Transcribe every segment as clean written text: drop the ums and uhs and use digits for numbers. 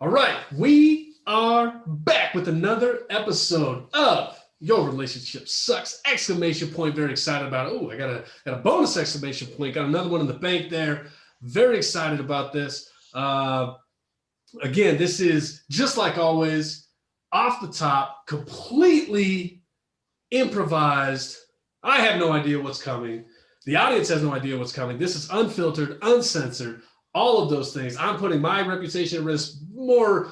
All right, we are back with another episode of Your Relationship Sucks! Exclamation point. Very excited about it. Oh, I got a bonus exclamation point. Got another one in the bank there. Very excited about this. Again, this is just like always, off the top, completely improvised. I have no idea what's coming. The audience has no idea what's coming. This is unfiltered, uncensored, all of those things. I'm putting my reputation at risk. More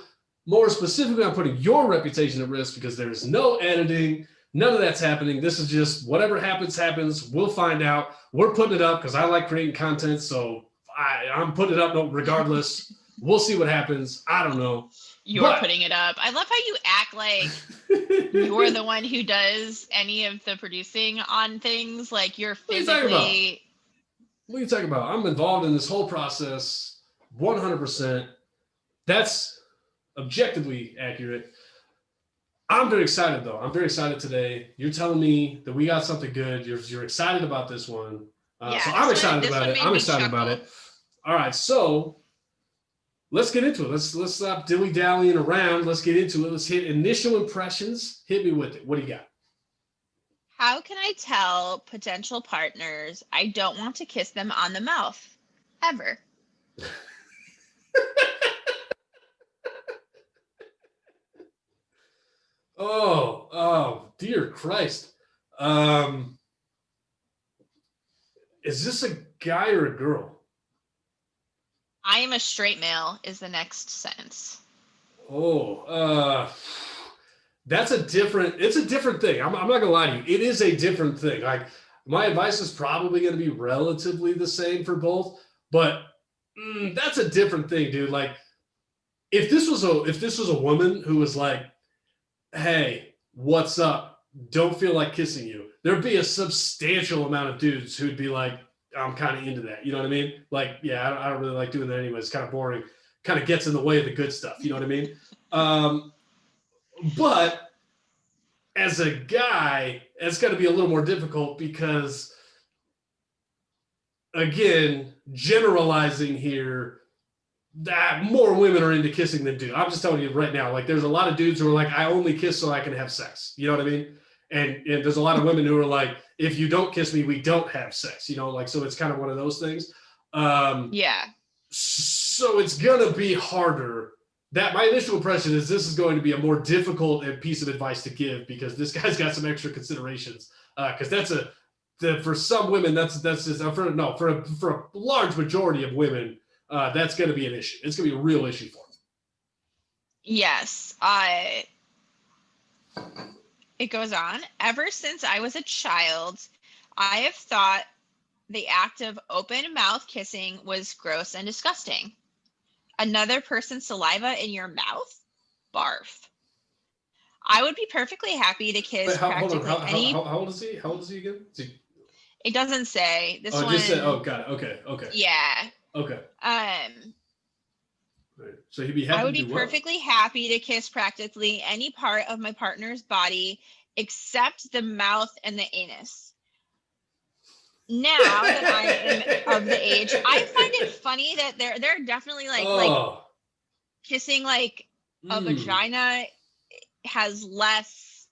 specifically, I'm putting your reputation at risk because there's no editing. None of that's happening. This is just whatever happens, happens. We'll find out. We're putting it up because I like creating content. So I'm putting it up regardless. We'll see what happens. I don't know. You're putting it up. I love how you act like you're the one who does any of the producing on things. Like you're physically. What are you talking about? I'm involved in this whole process 100%. That's objectively accurate. I'm very excited, though. I'm very excited today. You're telling me that we got something good. You're excited about this one. So I'm excited about it. I'm excited about it. All right, so let's get into it. Let's stop dilly-dallying around. Let's get into it. Let's hit initial impressions. Hit me with it. What do you got? How can I tell potential partners I don't want to kiss them on the mouth? Ever. Oh, dear Christ. Is this a guy or a girl? I am a straight male is the next sentence. It's a different thing. I'm not gonna lie to you. It is a different thing. Like my advice is probably gonna be relatively the same for both, but that's a different thing, dude. Like if this was a woman who was like, hey, what's up? Don't feel like kissing you. There'd be a substantial amount of dudes who'd be like, I'm kind of into that. You know what I mean? Like, yeah, I don't really like doing that anyway. It's kind of boring. Kind of gets in the way of the good stuff. You know what I mean? But as a guy, it's got to be a little more difficult because, again, generalizing here, that more women are into kissing than dudes. I'm just telling you right now, like there's a lot of dudes who are like, I only kiss so I can have sex. You know what I mean? And there's a lot of women who are like, if you don't kiss me, we don't have sex. You know, like, so it's kind of one of those things. Yeah. So it's going to be harder. That my initial impression is this is going to be a more difficult piece of advice to give because this guy's got some extra considerations. Because for some women, that's just for a large majority of women, that's going to be an issue. It's going to be a real issue for them. Yes. It goes on. Ever since I was a child, I have thought the act of open mouth kissing was gross and disgusting. Another person's saliva in your mouth? Barf. I would be perfectly happy to kiss practically any. How old is he? How old is he again? It doesn't say. This one. Just said, got it. Okay. Yeah. Okay. So he'd be happy. I would be perfectly happy to kiss practically any part of my partner's body except the mouth and the anus. Now that I am of the age, I find it funny that they're definitely like kissing like a vagina has less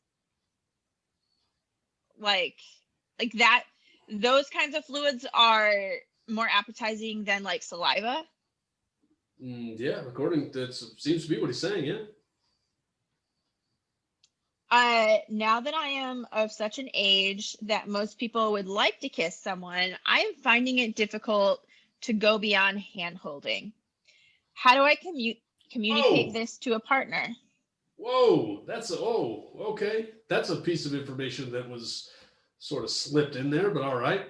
like that. Those kinds of fluids are more appetizing than like saliva. Yeah, according to seems to be what he's saying. Yeah. Now that I am of such an age that most people would like to kiss someone, I am finding it difficult to go beyond hand holding. How do I communicate this to a partner? Whoa, okay. That's a piece of information that was sort of slipped in there, but all right.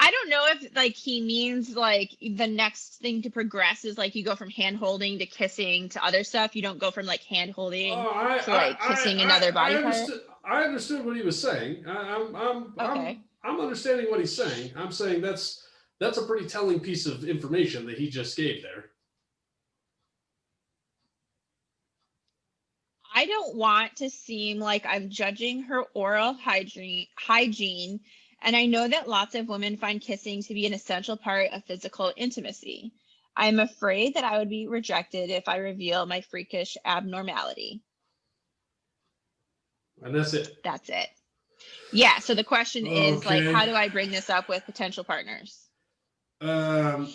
I don't know if like he means like the next thing to progress is like you go from hand holding to kissing to other stuff. You don't go from like hand holding to like kissing another body part. I understood what he was saying. I'm understanding what he's saying. I'm saying that's a pretty telling piece of information that he just gave there. I don't want to seem like I'm judging her oral hygiene, and I know that lots of women find kissing to be an essential part of physical intimacy. I'm afraid that I would be rejected if I reveal my freakish abnormality. And that's it. That's it. Yeah. So the question is like, Okay. how do I bring this up with potential partners? All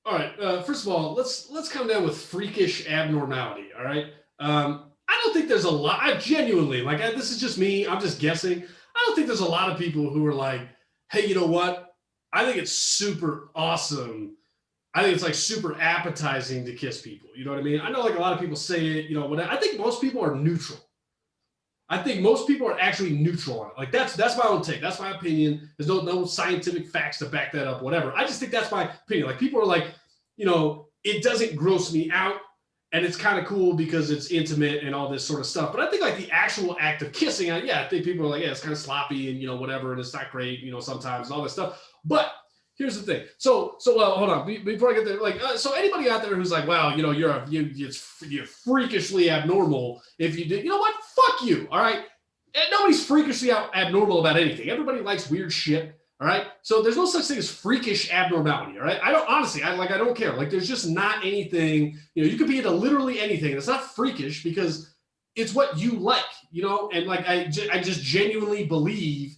right. First of all, let's come down with freakish abnormality. All right. I don't think there's a lot. I genuinely this is just me. I'm just guessing. I don't think there's a lot of people who are like, hey, you know what? I think it's super awesome. I think it's like super appetizing to kiss people. You know what I mean? I know like a lot of people say it. You know, what I think most people are neutral. I think most people are actually neutral on it. Like that's my own take. That's my opinion. There's no scientific facts to back that up, whatever. I just think that's my opinion. Like people are like, you know, it doesn't gross me out and it's kind of cool because it's intimate and all this sort of stuff. But I think like the actual act of kissing, I think people are like, yeah, it's kind of sloppy and, you know, whatever. And it's not great, you know, sometimes and all this stuff. But here's the thing. So hold on. Before I get there, like, so anybody out there who's like, wow, you know, you're freakishly abnormal if you do, you know what? Fuck you. All right. And nobody's freakishly abnormal about anything. Everybody likes weird shit. All right. So there's no such thing as freakish abnormality. All right. I don't care. Like there's just not anything, you know, you could be into literally anything. It's not freakish because it's what you like, you know, and like I just genuinely believe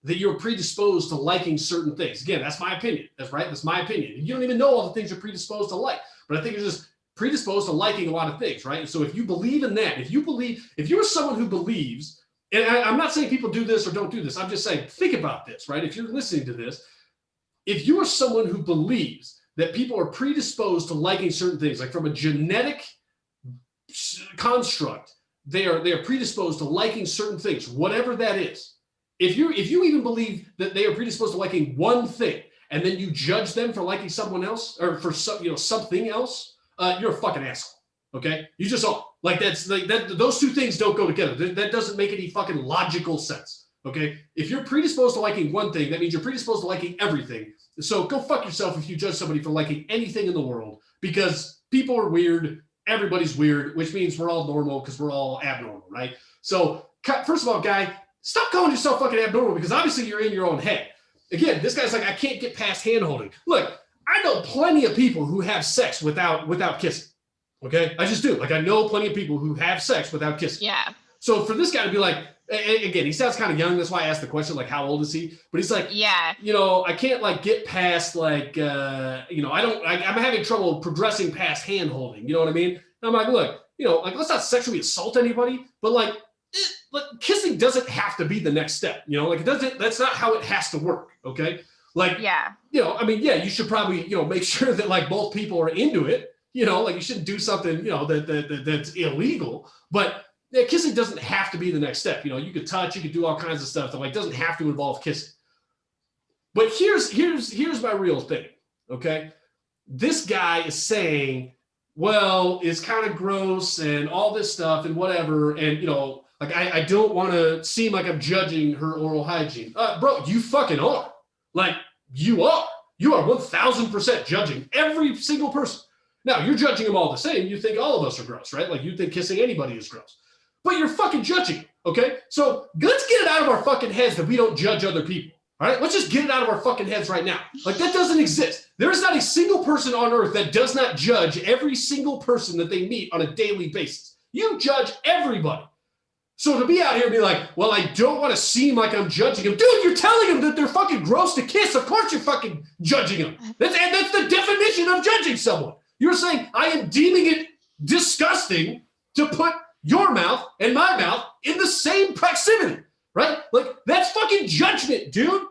that you're predisposed to liking certain things. Again, that's my opinion. That's right. That's my opinion. You don't even know all the things you're predisposed to like, but I think you're just predisposed to liking a lot of things, right? And so if you believe in that, if you're someone who believes, and I'm not saying people do this or don't do this, I'm just saying, think about this, right? If you're listening to this, if you are someone who believes that people are predisposed to liking certain things, like from a genetic construct, they are predisposed to liking certain things, whatever that is. If you even believe that they are predisposed to liking one thing, and then you judge them for liking someone else or for something else, you're a fucking asshole. Okay, you just are. Like that's like that. Those two things don't go together. That doesn't make any fucking logical sense. Okay, if you're predisposed to liking one thing, that means you're predisposed to liking everything. So go fuck yourself if you judge somebody for liking anything in the world, because people are weird. Everybody's weird, which means we're all normal because we're all abnormal, right? So first of all, guy, stop calling yourself fucking abnormal because obviously you're in your own head. Again, this guy's like, I can't get past hand holding. Look, I know plenty of people who have sex without kissing. Okay, I just do. Like I know plenty of people who have sex without kissing. Yeah. So for this guy to be like, again, he sounds kind of young. That's why I asked the question, like, how old is he? But he's like, yeah, you know, I can't like get past like, you know, I'm having trouble progressing past hand holding. You know what I mean? And I'm like, look, you know, like let's not sexually assault anybody, but like kissing doesn't have to be the next step. You know, like it doesn't. That's not how it has to work. Okay, like yeah, you know, I mean, yeah, you should probably make sure that like both people are into it. You know, like you shouldn't do something that's illegal, but yeah, kissing doesn't have to be the next step. You know, you could touch, you could do all kinds of stuff that like doesn't have to involve kissing. But here's my real thing. Okay, this guy is saying, well, it's kind of gross and all this stuff and whatever, and you know, like I don't want to seem like I'm judging her oral hygiene. Bro, you fucking are. Like you are 1000% judging every single person. Now, you're judging them all the same. You think all of us are gross, right? Like you think kissing anybody is gross. But you're fucking judging, okay? So let's get it out of our fucking heads that we don't judge other people, all right? Let's just get it out of our fucking heads right now. Like that doesn't exist. There is not a single person on earth that does not judge every single person that they meet on a daily basis. You judge everybody. So to be out here and be like, well, I don't want to seem like I'm judging them. Dude, you're telling them that they're fucking gross to kiss. Of course you're fucking judging them. That's the definition of judging someone. You're saying I am deeming it disgusting to put your mouth and my mouth in the same proximity, right? Like that's fucking judgment, dude.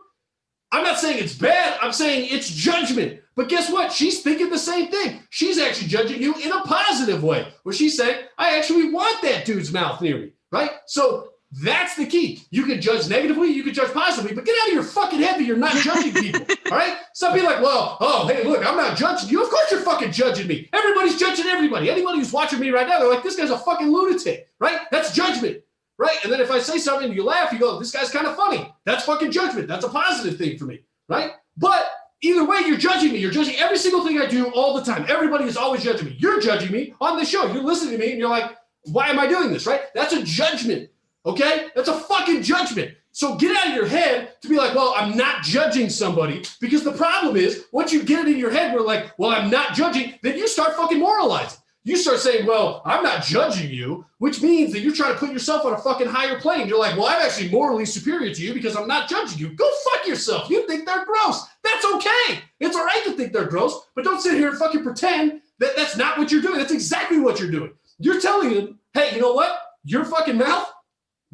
I'm not saying it's bad. I'm saying it's judgment. But guess what? She's thinking the same thing. She's actually judging you in a positive way, where she's saying, I actually want that dude's mouth near me, right? So that's the key. You can judge negatively, you can judge positively, but get out of your fucking head that you're not judging people, all right? Stop being like, well, oh, hey, look, I'm not judging you. Of course you're fucking judging me. Everybody's judging everybody. Anybody who's watching me right now, they're like, this guy's a fucking lunatic, right? That's judgment, right? And then if I say something and you laugh, you go, this guy's kind of funny. That's fucking judgment. That's a positive thing for me, right? But either way, you're judging me. You're judging every single thing I do all the time. Everybody is always judging me. You're judging me on the show. You're listening to me and you're like, why am I doing this, right? That's a judgment. Okay? That's a fucking judgment. So get out of your head to be like, well, I'm not judging somebody, because the problem is once you get it in your head, we're like, well, I'm not judging, then you start fucking moralizing. You start saying, well, I'm not judging you, which means that you're trying to put yourself on a fucking higher plane. You're like, well, I'm actually morally superior to you because I'm not judging you. Go fuck yourself. You think they're gross. That's okay. It's all right to think they're gross, but don't sit here and fucking pretend that that's not what you're doing. That's exactly what you're doing. You're telling them, hey, you know what? Your fucking mouth,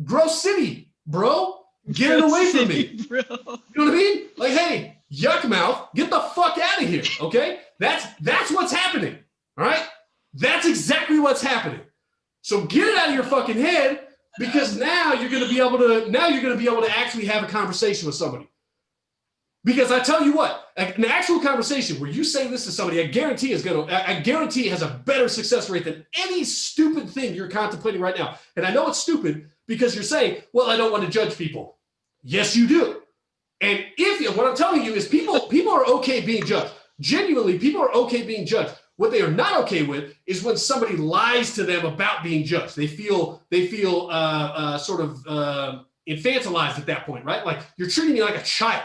gross city, bro. Get it away from me. Bro. You know what I mean? Like, hey, yuck mouth, get the fuck out of here. Okay? That's what's happening. All right? That's exactly what's happening. So get it out of your fucking head, because now you're going to be able to actually have a conversation with somebody. Because I tell you what, an actual conversation where you say this to somebody, I guarantee it has a better success rate than any stupid thing you're contemplating right now. And I know it's stupid because you're saying, well, I don't want to judge people. Yes, you do. And what I'm telling you is people are okay being judged. Genuinely, people are okay being judged. What they are not okay with is when somebody lies to them about being judged. They feel sort of infantilized at that point, right? Like, you're treating me like a child.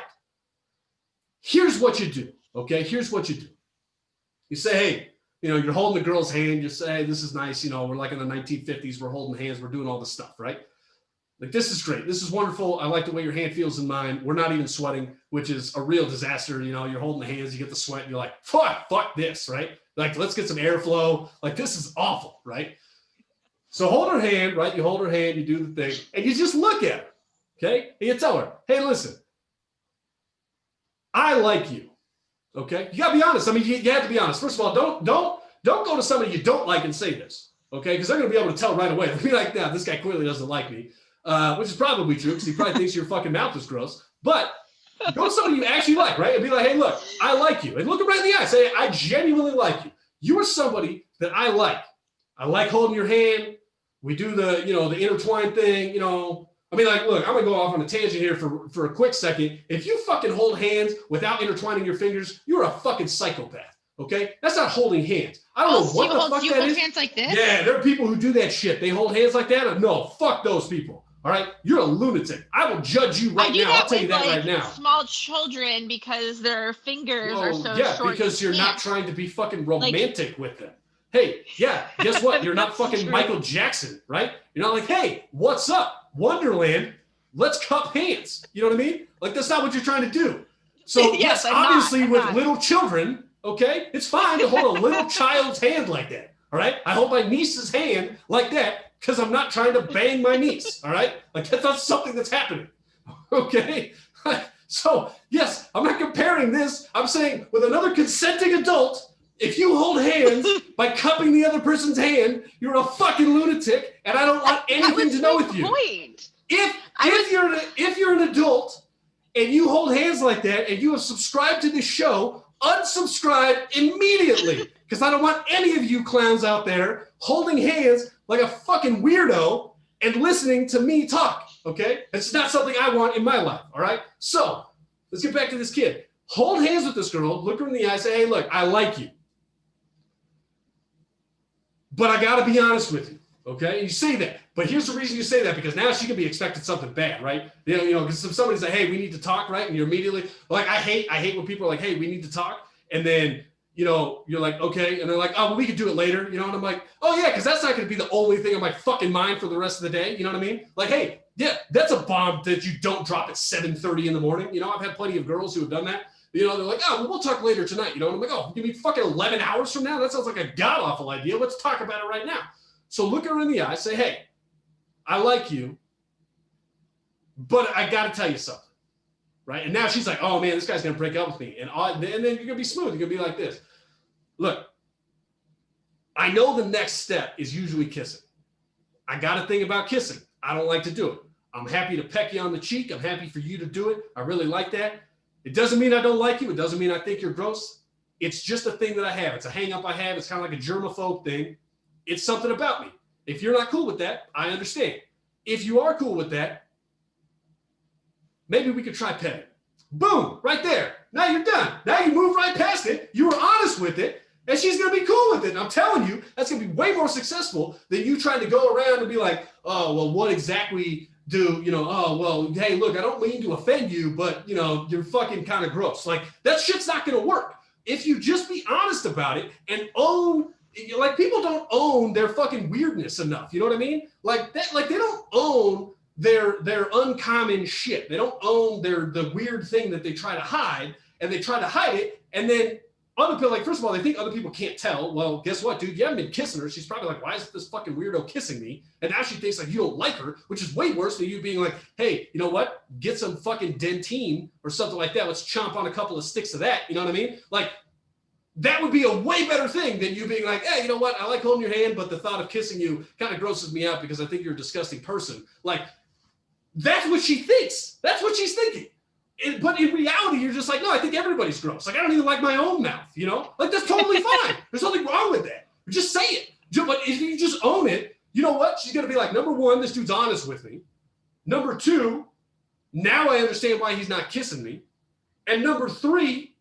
Here's what you do, okay? Here's what you do. You say, hey, you're holding the girl's hand. You say, hey, this is nice. We're like in the 1950s. We're holding hands. We're doing all this stuff, right? Like, this is great. This is wonderful. I like the way your hand feels in mine. We're not even sweating, which is a real disaster. You're holding the hands. You get the sweat. And you're like, fuck this, right? Like, let's get some airflow. Like, this is awful, right? So hold her hand, right? You hold her hand. You do the thing. And you just look at her, okay? And you tell her, hey, listen. I like you, okay? You gotta be honest. I mean, you have to be honest. First of all, don't go to somebody you don't like and say this, okay? Because they're gonna be able to tell right away. They'll be like, nah, this guy clearly doesn't like me, which is probably true because he probably thinks your fucking mouth is gross. But go to somebody you actually like, right? And be like, hey, look, I like you. And look him right in the eye. Say, I genuinely like you. You are somebody that I like. I like holding your hand. We do the intertwine thing, I mean, like, look, I'm going to go off on a tangent here for a quick second. If you fucking hold hands without intertwining your fingers, you're a fucking psychopath, okay? That's not holding hands. I don't know what the fuck that is. You hold hands like this? Yeah, there are people who do that shit. They hold hands like that. No, fuck those people, all right? You're a lunatic. I will judge you right now. I'll tell you that right now. Small children, because their fingers are so short. Yeah, because you're not trying to be fucking romantic with them. Hey, yeah, guess what? You're not fucking true. Michael Jackson, right? You're not like, hey, what's up? Wonderland, let's cup hands. You know what I mean? Like, that's not what you're trying to do. So yes, obviously with little children, okay, it's fine to hold a little child's hand like that. All right. I hold my niece's hand like that because I'm not trying to bang my niece. All right. Like, that's not something that's happening. Okay. So yes, I'm not comparing this. I'm saying with another consenting adult, if you hold hands by cupping the other person's hand, you're a fucking lunatic, and I don't want anything to know with you. If you're an adult and you hold hands like that and you have subscribed to this show, unsubscribe immediately, because I don't want any of you clowns out there holding hands like a fucking weirdo and listening to me talk, okay? It's not something I want in my life, all right? So let's get back to this kid. Hold hands with this girl, look her in the eye, say, hey, look, I like you. But I got to be honest with you, okay? You say that. But here's the reason you say that, because now she could be expecting something bad, right? Because if somebody's like, hey, we need to talk, right? And you're immediately, like, I hate when people are like, hey, we need to talk. And then, you're like, okay. And they're like, oh, well, we could do it later. And I'm like, oh, yeah, because that's not going to be the only thing on my fucking mind for the rest of the day. You know what I mean? Like, hey, yeah, that's a bomb that you don't drop at 7:30 in the morning. I've had plenty of girls who have done that. They're like, oh, well, we'll talk later tonight. And I'm like, oh, you mean fucking 11 hours from now? That sounds like a god-awful idea. Let's talk about it right now. So look her in the eye, say, hey, I like you, but I got to tell you something, right? And now she's like, oh, man, this guy's going to break up with me. And then you're going to be smooth. You're going to be like this. Look, I know the next step is usually kissing. I got to think about kissing. I don't like to do it. I'm happy to peck you on the cheek. I'm happy for you to do it. I really like that. It doesn't mean I don't like you. It doesn't mean I think you're gross. It's just a thing that I have. It's a hang up I have. It's kind of like a germaphobe thing. It's something about me. If you're not cool with that, I understand. If you are cool with that, maybe we could try petting. Boom, right there. Now you're done. Now you move right past it. You were honest with it. And she's going to be cool with it. And I'm telling you, that's going to be way more successful than you trying to go around and be like, oh, well, what exactly do, oh, well, hey, look, I don't mean to offend you, but, you're fucking kind of gross. Like, that shit's not going to work. If you just be honest about it and own, like, people don't own their fucking weirdness enough. You know what I mean? Like, that, like, they don't own their uncommon shit. They don't own the weird thing that they try to hide, and they try to hide it. And then other people, like, first of all, they think other people can't tell. Well, guess what, dude? You haven't been kissing her. She's probably like, why is this fucking weirdo kissing me? And now she thinks like you don't like her, which is way worse than you being like, hey, you know what? Get some fucking Dentyne or something like that. Let's chomp on a couple of sticks of that. You know what I mean? Like, that would be a way better thing than you being like, hey, you know what? I like holding your hand, but the thought of kissing you kind of grosses me out because I think you're a disgusting person. Like, that's what she thinks. That's what she's thinking. But in reality, you're just like, no, I think everybody's gross. Like, I don't even like my own mouth, Like, that's totally fine. There's nothing wrong with that. Just say it. But if you just own it, you know what? She's going to be like, number one, this dude's honest with me. Number two, now I understand why he's not kissing me. And number three,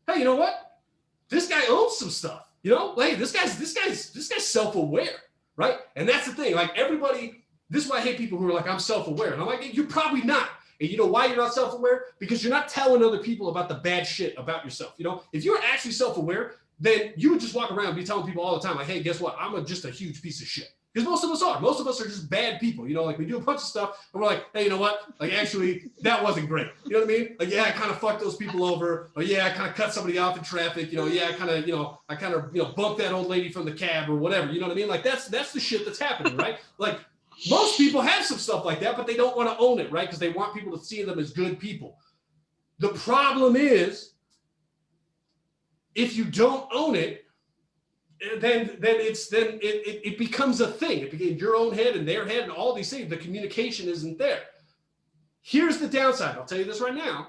hey, you know what? This guy owns some stuff. Like, this guy's self-aware, right? And that's the thing. Like, everybody, this is why I hate people who are like, I'm self-aware. And I'm like, you're probably not. And you know why you're not self-aware? Because you're not telling other people about the bad shit about yourself. If you're actually self-aware, then you would just walk around and be telling people all the time, like, hey, guess what? I'm just a huge piece of shit. Because most of us are. Most of us are just bad people. Like, we do a bunch of stuff and we're like, hey, you know what? Like, actually, that wasn't great. You know what I mean? Like, yeah, I kind of fucked those people over. Or yeah, I kind of cut somebody off in traffic. Yeah, I kind of bumped that old lady from the cab or whatever. You know what I mean? Like, that's the shit that's happening, right? Like, most people have some stuff like that, but they don't want to own it, right? Because they want people to see them as good people. The problem is, if you don't own it, then it becomes a thing. It becomes your own head and their head and all these things. The communication isn't there. Here's the downside. I'll tell you this right now.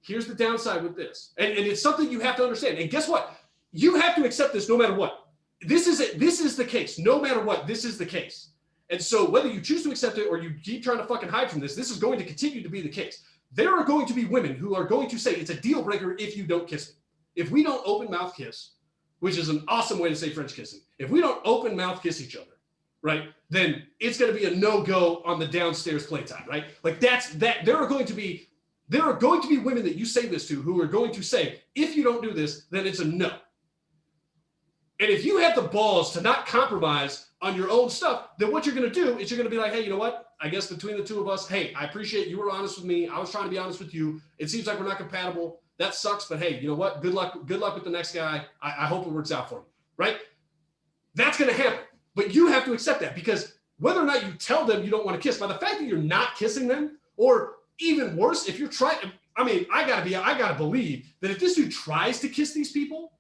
Here's the downside with this, and it's something you have to understand. And guess what? You have to accept this no matter what. This is the case. No matter what, this is the case. And so whether you choose to accept it or you keep trying to fucking hide from this is going to continue to be the case. There are going to be women who are going to say it's a deal breaker if you don't kiss me. If we don't open mouth kiss, which is an awesome way to say French kissing, if we don't open mouth kiss each other, right, then it's going to be a no-go on the downstairs playtime, right? Like, that's that. There are going to be women that you say this to who are going to say, if you don't do this, then it's a no. And if you have the balls to not compromise on your own stuff, then what you're going to do is you're going to be like, hey, you know what? I guess between the two of us, hey, I appreciate you were honest with me. I was trying to be honest with you. It seems like we're not compatible. That sucks, but hey, you know what? Good luck with the next guy. I hope it works out for you, right? That's going to happen. But you have to accept that, because whether or not you tell them you don't want to kiss, by the fact that you're not kissing them, or even worse, if you're trying, I gotta believe that if this dude tries to kiss these people,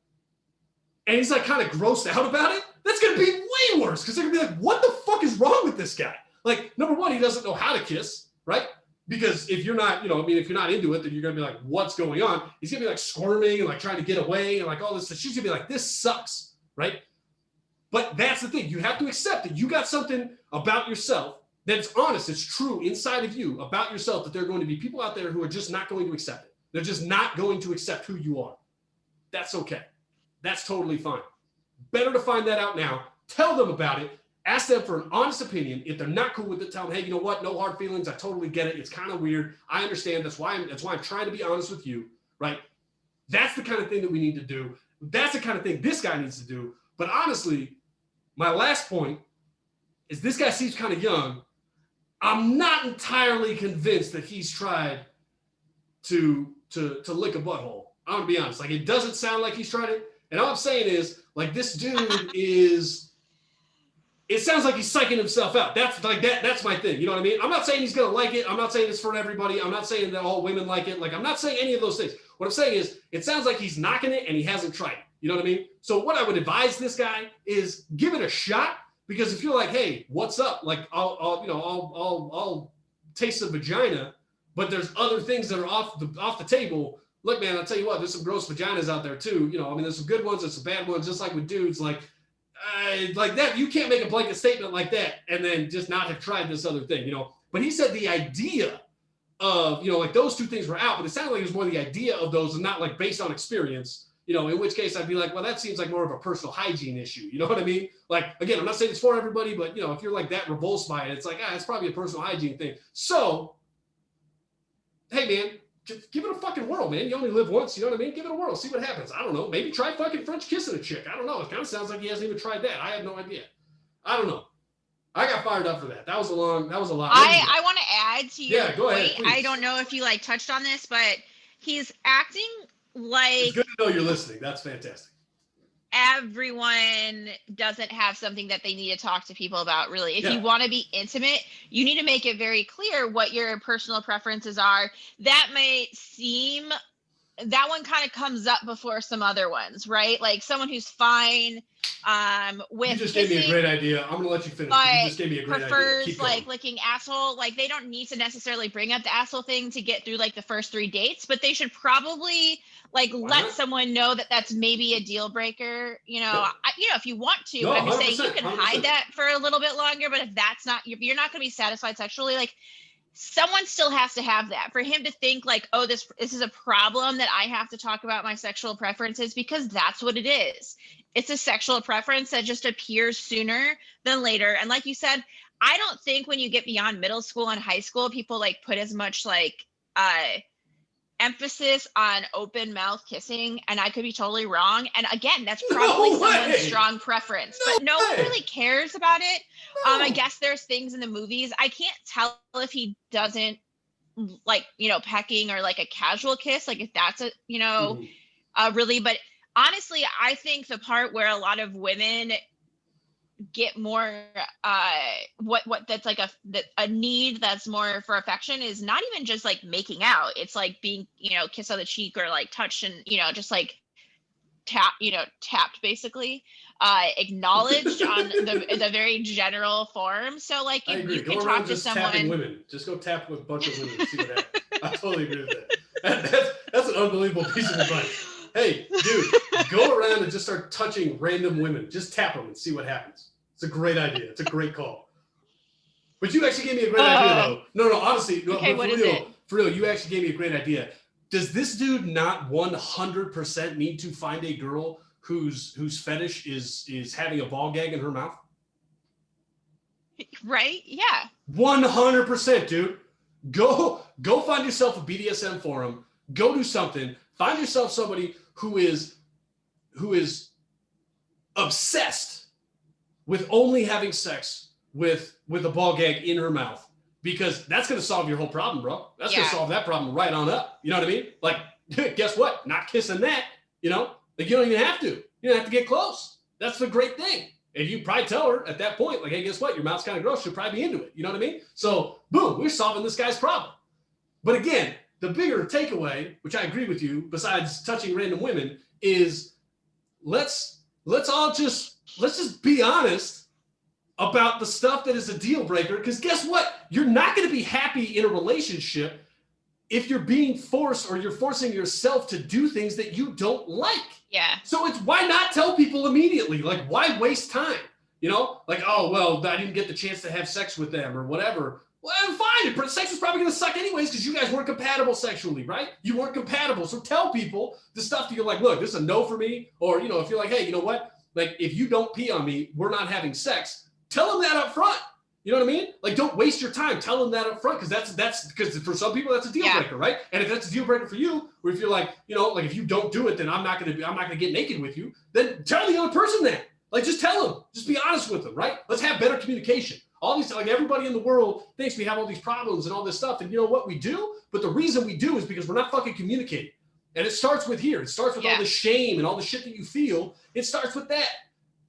and he's like kind of grossed out about it, that's going to be way worse, because they're going to be like, what the fuck is wrong with this guy? Like, number one, he doesn't know how to kiss, right? Because if you're not, if you're not into it, then you're going to be like, what's going on? He's going to be like squirming and like trying to get away and like all this. She's going to be like, this sucks, right? But that's the thing. You have to accept that you got something about yourself that's honest, it's true inside of you about yourself, that there are going to be people out there who are just not going to accept it. They're just not going to accept who you are. That's okay. That's totally fine. Better to find that out now. Tell them about it. Ask them for an honest opinion. If they're not cool with it, tell them, hey, you know what? No hard feelings. I totally get it. It's kind of weird. I understand. That's why I'm trying to be honest with you, right? That's the kind of thing that we need to do. That's the kind of thing this guy needs to do. But honestly, my last point is this guy seems kind of young. I'm not entirely convinced that he's tried to lick a butthole. I'm gonna be honest. Like, it doesn't sound like he's tried it. And all I'm saying is, like, this dude is, it sounds like he's psyching himself out. That's my thing. You know what I mean? I'm not saying he's going to like it. I'm not saying it's for everybody. I'm not saying that all women like it. Like, I'm not saying any of those things. What I'm saying is, it sounds like he's knocking it and he hasn't tried it. You know what I mean? So what I would advise this guy is give it a shot, because if you're like, hey, what's up? Like, I'll taste the vagina, but there's other things that are off the table. Look, man, I'll tell you what, there's some gross vaginas out there too. There's some good ones, there's some bad ones, just like with dudes. Like that, you can't make a blanket statement like that and then just not have tried this other thing, But he said the idea of, like those two things were out, but it sounded like it was more the idea of those and not like based on experience. You know, in which case I'd be like, well, that seems like more of a personal hygiene issue. You know what I mean? Like, again, I'm not saying it's for everybody, but you know, if you're like that repulsed by it, it's like, it's probably a personal hygiene thing. So, hey man, just give it a fucking whirl, man. You only live once, you know what I mean? Give it a whirl, see what happens. I don't know. Maybe try fucking French kissing a chick. I don't know. It kind of sounds like he hasn't even tried that. I have no idea. I don't know. I got fired up for that. That was a lot. I want to add to your go point. ahead, please. I don't know if you like touched on this, but he's acting like it's good to know you're listening. That's fantastic. Everyone doesn't have something that they need to talk to people about, really. If you want to be intimate, you need to make it very clear what your personal preferences are. That may seem, that one kind of comes up before some other ones, right? Like someone who's fine with you just kissing, gave me a great idea. I'm gonna let you finish. You just gave me a great prefers idea. like licking asshole. Like they don't need to necessarily bring up the asshole thing to get through like the first 3 dates, but they should probably like let someone know that that's maybe a deal breaker. You know, you know, if you want to. But I'm just saying you can 100%. hide that for a little bit longer. But if that's not, you're not going to be satisfied sexually, like someone still has to have that for him to think like, oh, this is a problem that I have to talk about my sexual preferences, because that's what it is. It's a sexual preference that just appears sooner than later. And like you said, I don't think when you get beyond middle school and high school, people like put as much like emphasis on open mouth kissing. And I could be totally wrong. And again, that's probably someone's strong preference, but no one really cares about it. I guess there's things in the movies. I can't tell if he doesn't like, you know, pecking or like a casual kiss, like if that's a, you know, really, but honestly, I think the part where a lot of women get more what that's like a need that's more for affection is not even just like making out. It's like being, you know, kiss on the cheek or like touch and, you know, just like tapped basically, acknowledged on the very general form. So like if you can talk to someone, tapping women, just go tap with a bunch of women and see what happens. I totally agree with that. That's an unbelievable piece of advice. Hey, dude, go around and just start touching random women. Just tap them and see what happens. It's a great idea. It's a great call. But you actually gave me a great idea, though. No, honestly. Okay, for real, you actually gave me a great idea. Does this dude not 100% need to find a girl whose fetish is having a ball gag in her mouth? Right? Yeah. 100%, dude. Go find yourself a BDSM forum. Go do something. Find yourself somebody who is obsessed with only having sex with a ball gag in her mouth, because that's going to solve your whole problem, bro. That's going to solve that problem right on up. You know what I mean? Like, guess what? Not kissing that, you know? Like, you don't even have to. You don't have to get close. That's the great thing. And you probably tell her at that point, like, hey, guess what? Your mouth's kind of gross. She'll probably be into it. You know what I mean? So, boom, we're solving this guy's problem. But again, the bigger takeaway, which I agree with you, besides touching random women, is let's just be honest about the stuff that is a deal breaker. Because guess what? You're not going to be happy in a relationship if you're being forced or you're forcing yourself to do things that you don't like. Yeah. So it's why not tell people immediately? Like, why waste time? You know, like, oh, well, I didn't get the chance to have sex with them or whatever. Well, fine. Sex was probably going to suck anyways because you guys weren't compatible sexually, right? You weren't compatible. So tell people the stuff that you're like, look, this is a no for me. Or, you know, if you're like, hey, you know what? Like, if you don't pee on me, we're not having sex. Tell them that up front. You know what I mean? Like, don't waste your time. Tell them that up front, because that's because for some people that's a deal breaker, right? And if that's a deal breaker for you, or if you're like, you know, like if you don't do it, then I'm not gonna get naked with you. Then tell the other person that. Like, just tell them. Just be honest with them, right? Let's have better communication. All these, like, everybody in the world thinks we have all these problems and all this stuff, and you know what we do? But the reason we do is because we're not fucking communicating. And it starts with here. It starts with all the shame and all the shit that you feel. It starts with that.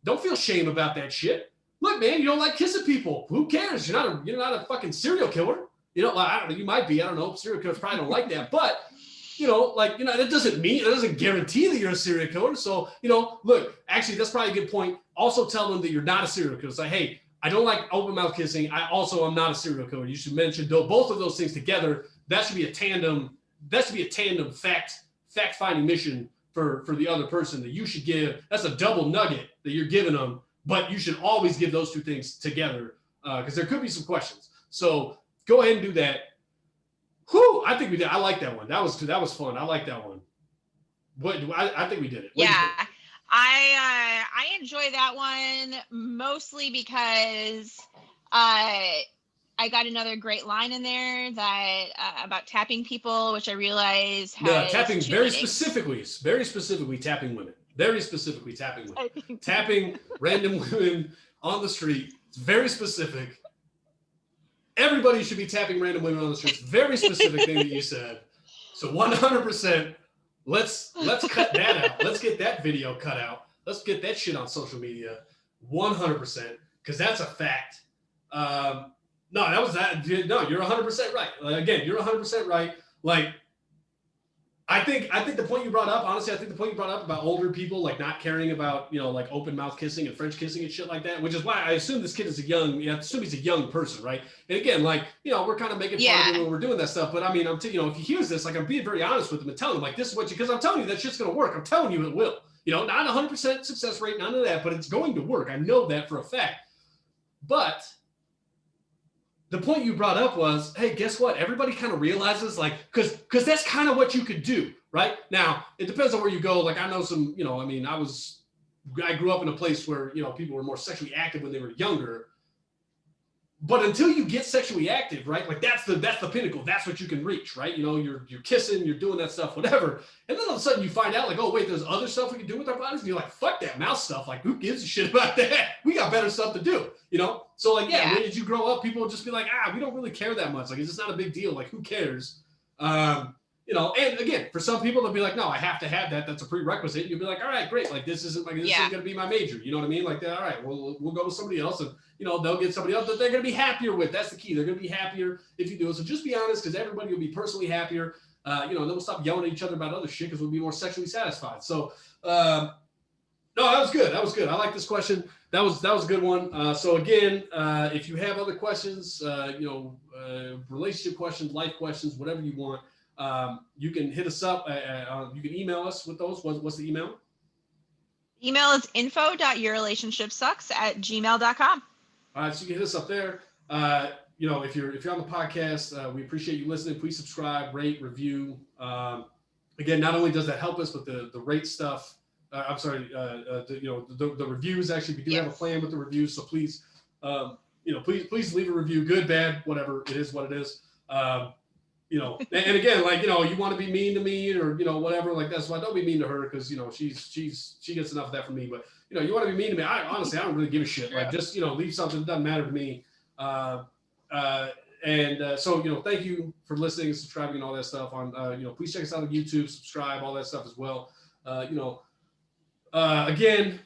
Don't feel shame about that shit. Look, man, you don't like kissing people. Who cares? You're not a fucking serial killer. You know, I don't know. You might be. I don't know. Serial killers probably don't like that. But, you know, like, you know, that doesn't guarantee that you're a serial killer. So, you know, look, actually, that's probably a good point. Also tell them that you're not a serial killer. It's like, hey, I don't like open mouth kissing. I also am not a serial killer. You should mention both of those things together. That should be a tandem. That should be a tandem fact-finding mission for the other person that you should give. That's a double nugget that you're giving them. But you should always give those two things together, because there could be some questions. So go ahead and do that. Whew, I think we did. I like that one. That was fun. I like that one. I think we did it. Yeah. I enjoy that one mostly because I got another great line in there that about tapping people, which I realize No, has tapping two very meanings. specifically tapping women. Very specifically tapping women. I think Tapping random women on the street. It's very specific. Everybody should be tapping random women on the street. It's a very specific thing that you said. So 100%. Let's cut that out. Let's get that video cut out. Let's get that shit on social media. 100%, because that's a fact. No, that was that. No, you're 100% right. Again, you're 100% right. Like, I think the point you brought up, honestly, I think the point you brought up about older people like not caring about, you know, like open mouth kissing and French kissing and shit like that, which is why I assume this kid is I assume he's a young person, right? And again, like, you know, we're kind of making fun of him when we're doing that stuff, but I mean, you know, if he hears this, like, I'm being very honest with him and telling him, like, this is what because I'm telling you that shit's gonna work. I'm telling you it will. You know, not 100% success rate, none of that, but it's going to work. I know that for a fact. But the point you brought up was, hey, guess what? Everybody kind of realizes, like, because that's kind of what you could do, right? Now, it depends on where you go. Like, I know some, you know, I mean, I grew up in a place where, you know, people were more sexually active when they were younger. But until you get sexually active, right? Like, that's the pinnacle. That's what you can reach, right? You know, you're kissing, you're doing that stuff, whatever. And then all of a sudden you find out, like, oh, wait, there's other stuff we can do with our bodies. And you're like, fuck that mouth stuff. Like, who gives a shit about that? We got better stuff to do, you know? So, like, yeah, when did you grow up? People will just be like, we don't really care that much. Like, it's just not a big deal. Like, who cares? You know, and again, for some people, they'll be like, no, I have to have that. That's a prerequisite. And you'll be like, all right, great. Like, this isn't going to be my major. You know what I mean? Like, all right, we'll go with somebody else. And, you know, they'll get somebody else that they're going to be happier with. That's the key. They're going to be happier if you do it. So just be honest, because everybody will be personally happier. You know, and then we'll stop yelling at each other about other shit because we'll be more sexually satisfied. So, no, that was good. That was good. I like this question. That was a good one. So again, if you have other questions, you know, relationship questions, life questions, whatever you want, you can hit us up. You can email us with those. What's the email? Email is info.yourrelationshipsucks@gmail.com. All right, so you can hit us up there. You know, if you're on the podcast, we appreciate you listening. Please subscribe, rate, review. Again, not only does that help us, but the rate stuff. I'm sorry, you know, the reviews. Actually, we do have a plan with the reviews, so please, you know, please leave a review, good, bad, whatever. It is what it is. You know, and again, like, you know, you want to be mean to me or, you know, whatever, like, that's why don't be mean to her, because, you know, she gets enough of that from me. But, you know, you want to be mean to me, I don't really give a shit. Like, just, you know, leave something that doesn't matter to me. So, you know, thank you for listening and subscribing and all that stuff on, you know, please check us out on YouTube, subscribe, all that stuff as well. You know, again,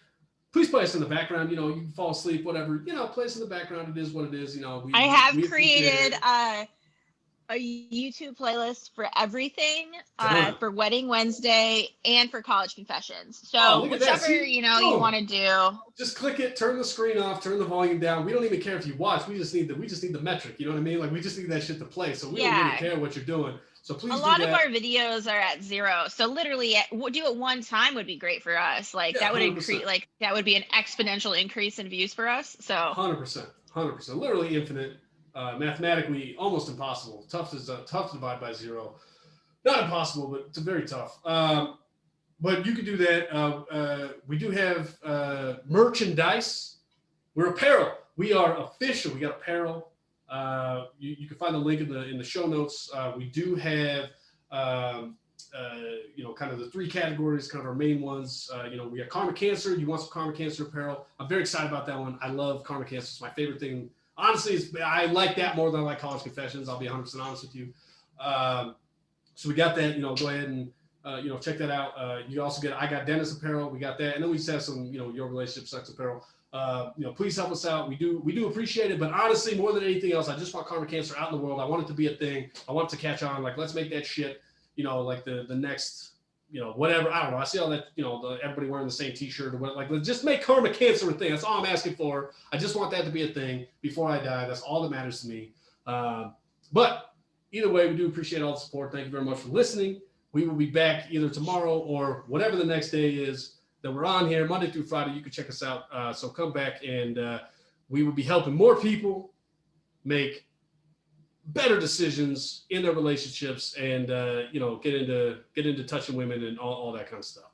please play us in the background. You know, you can fall asleep, whatever, you know, play us in the background. It is what it is. You know, I have created a YouTube playlist for everything, for Wedding Wednesday and for College Confessions. So whichever, you know, you want to do. Just click it, turn the screen off, turn the volume down. We don't even care if you watch. We just need the metric. You know what I mean? Like, we just need that shit to play. So we don't really care what you're doing. So please. A lot of our videos are at 0. So literally, do it one time would be great for us. Like, that would increase. Like, that would be an exponential increase in views for us. So 100%, literally infinite. Mathematically almost impossible. Tough to divide by 0. Not impossible, but it's very tough. But you can do that. We do have merchandise. We're apparel. We are official. We got apparel. You can find the link in the show notes. We do have you know, kind of the 3 categories, kind of our main ones. You know, we got Karma Cancer. You want some Karma Cancer apparel? I'm very excited about that one. I love Karma Cancer. It's my favorite thing. Honestly, I like that more than I like College Confessions. I'll be 100% honest with you. So we got that. You know, go ahead and you know, check that out. You also get I Got Dennis apparel. We got that, and then we just have some, you know, Your Relationship Sucks apparel. You know, please help us out. We do appreciate it. But honestly, more than anything else, I just want Karma Cancer out in the world. I want it to be a thing. I want it to catch on. Like, let's make that shit, you know, like the next, you know, whatever. I don't know. I see all that, you know, everybody wearing the same T-shirt or what. Like, let's just make Karma Cancer a thing. That's all I'm asking for. I just want that to be a thing before I die. That's all that matters to me. But either way, we do appreciate all the support. Thank you very much for listening. We will be back either tomorrow or whatever the next day is that we're on here, Monday through Friday. You can check us out. So come back, and we will be helping more people make better decisions in their relationships and, you know, get into touching women and all that kind of stuff.